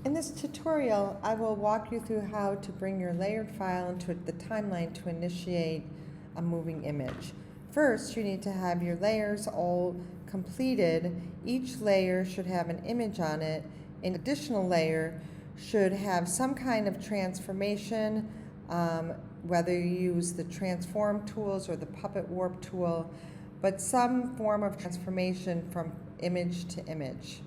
In this tutorial, I will walk you through how to bring your layered file into the timeline to initiate a moving image. First, you need to have your layers all completed. Each layer should have an image on it. An additional layer should have some kind of transformation, whether you use the transform tools or the puppet warp tool, but some form of transformation from image to image.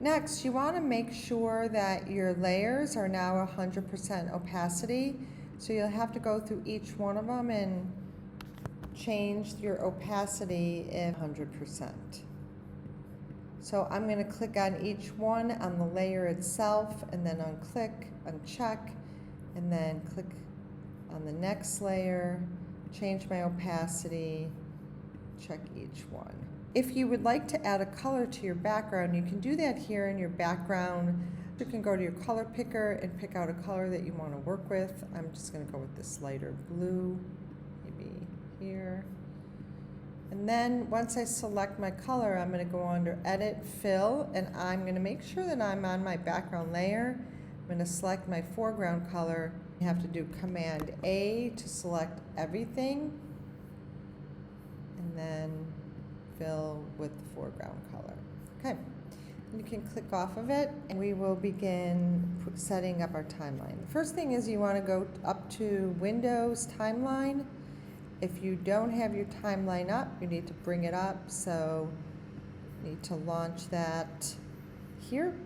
Next, you want to make sure that your layers are now 100% opacity. So you'll have to go through each one of them and change your opacity in 100%. So I'm going to click on each one on the layer itself and then unclick, uncheck, and then click on the next layer, change my opacity, check each one. If you would like to add a color to your background, you can do that here in your background. You can go to your color picker and pick out a color that you want to work with. I'm just going to go with this lighter blue, maybe here. And then once I select my color, I'm going to go under Edit, Fill, and I'm going to make sure that I'm on my background layer. I'm going to select my foreground color. You have to do Command A to select everything, and then fill with the foreground color. Okay, you can click off of it and we will begin setting up our timeline. The first thing is you want to go up to Windows Timeline. If you don't have your timeline up, you need to bring it up, so you need to launch that here.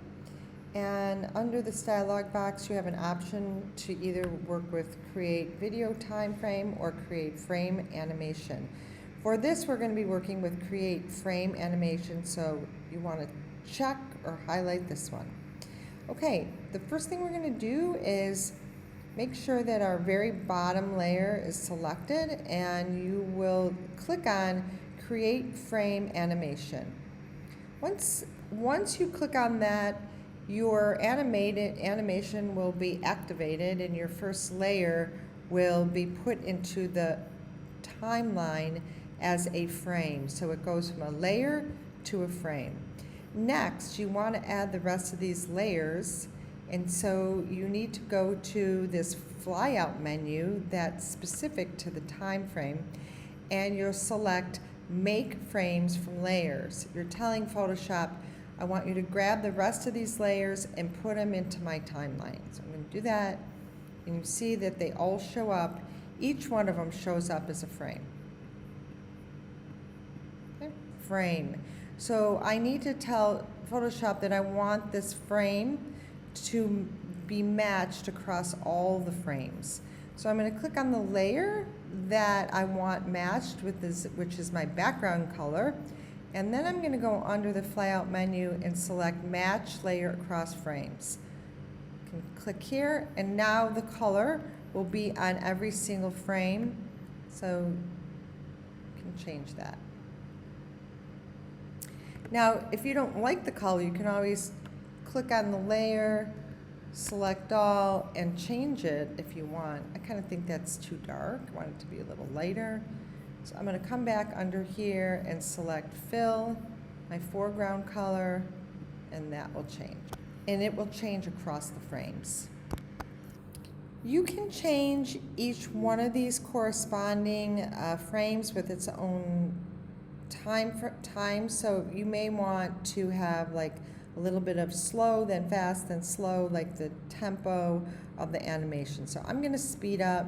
And under this dialog box, you have an option to either work with Create Video Time Frame or Create Frame Animation. For this, we're going to be working with Create Frame Animation, so you want to check or highlight this one. Okay, the first thing we're going to do is make sure that our very bottom layer is selected, and you will click on Create Frame Animation. Once you click on that, your animation will be activated and your first layer will be put into the timeline as a frame. So it goes from a layer to a frame. Next, you want to add the rest of these layers, and so you need to go to this flyout menu that's specific to the time frame, and you'll select Make Frames from Layers. You're telling Photoshop, I want you to grab the rest of these layers and put them into my timeline. So I'm going to do that, and you see that they all show up. Each one of them shows up as a frame. Okay. Frame. So I need to tell Photoshop that I want this frame to be matched across all the frames. So I'm going to click on the layer that I want matched with this, which is my background color. And then I'm going to go under the flyout menu and select Match Layer Across Frames. You can click here, and now the color will be on every single frame, so you can change that. Now, if you don't like the color, you can always click on the layer, select all, and change it if you want. I kind of think that's too dark. I want it to be a little lighter. So I'm going to come back under here and select Fill, my foreground color, and that will change. And it will change across the frames. You can change each one of these corresponding frames with its own time. So you may want to have like a little bit of slow, then fast, then slow, like the tempo of the animation. So I'm going to speed up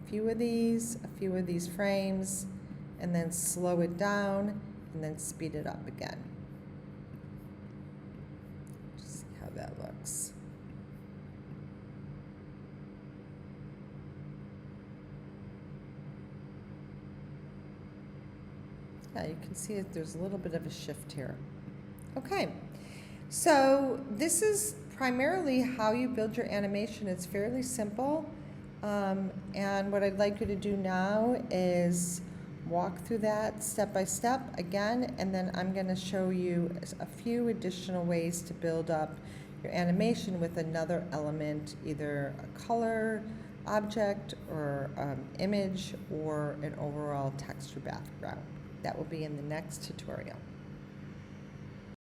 a few of these frames, and then slow it down, and then speed it up again. Just see how that looks. Yeah, you can see that there's a little bit of a shift here. Okay, so this is primarily how you build your animation. It's fairly simple, and what I'd like you to do now is walk through that step by step again, and then I'm going to show you a few additional ways to build up your animation with another element, either a color object or image or an overall texture background. That will be in the next tutorial.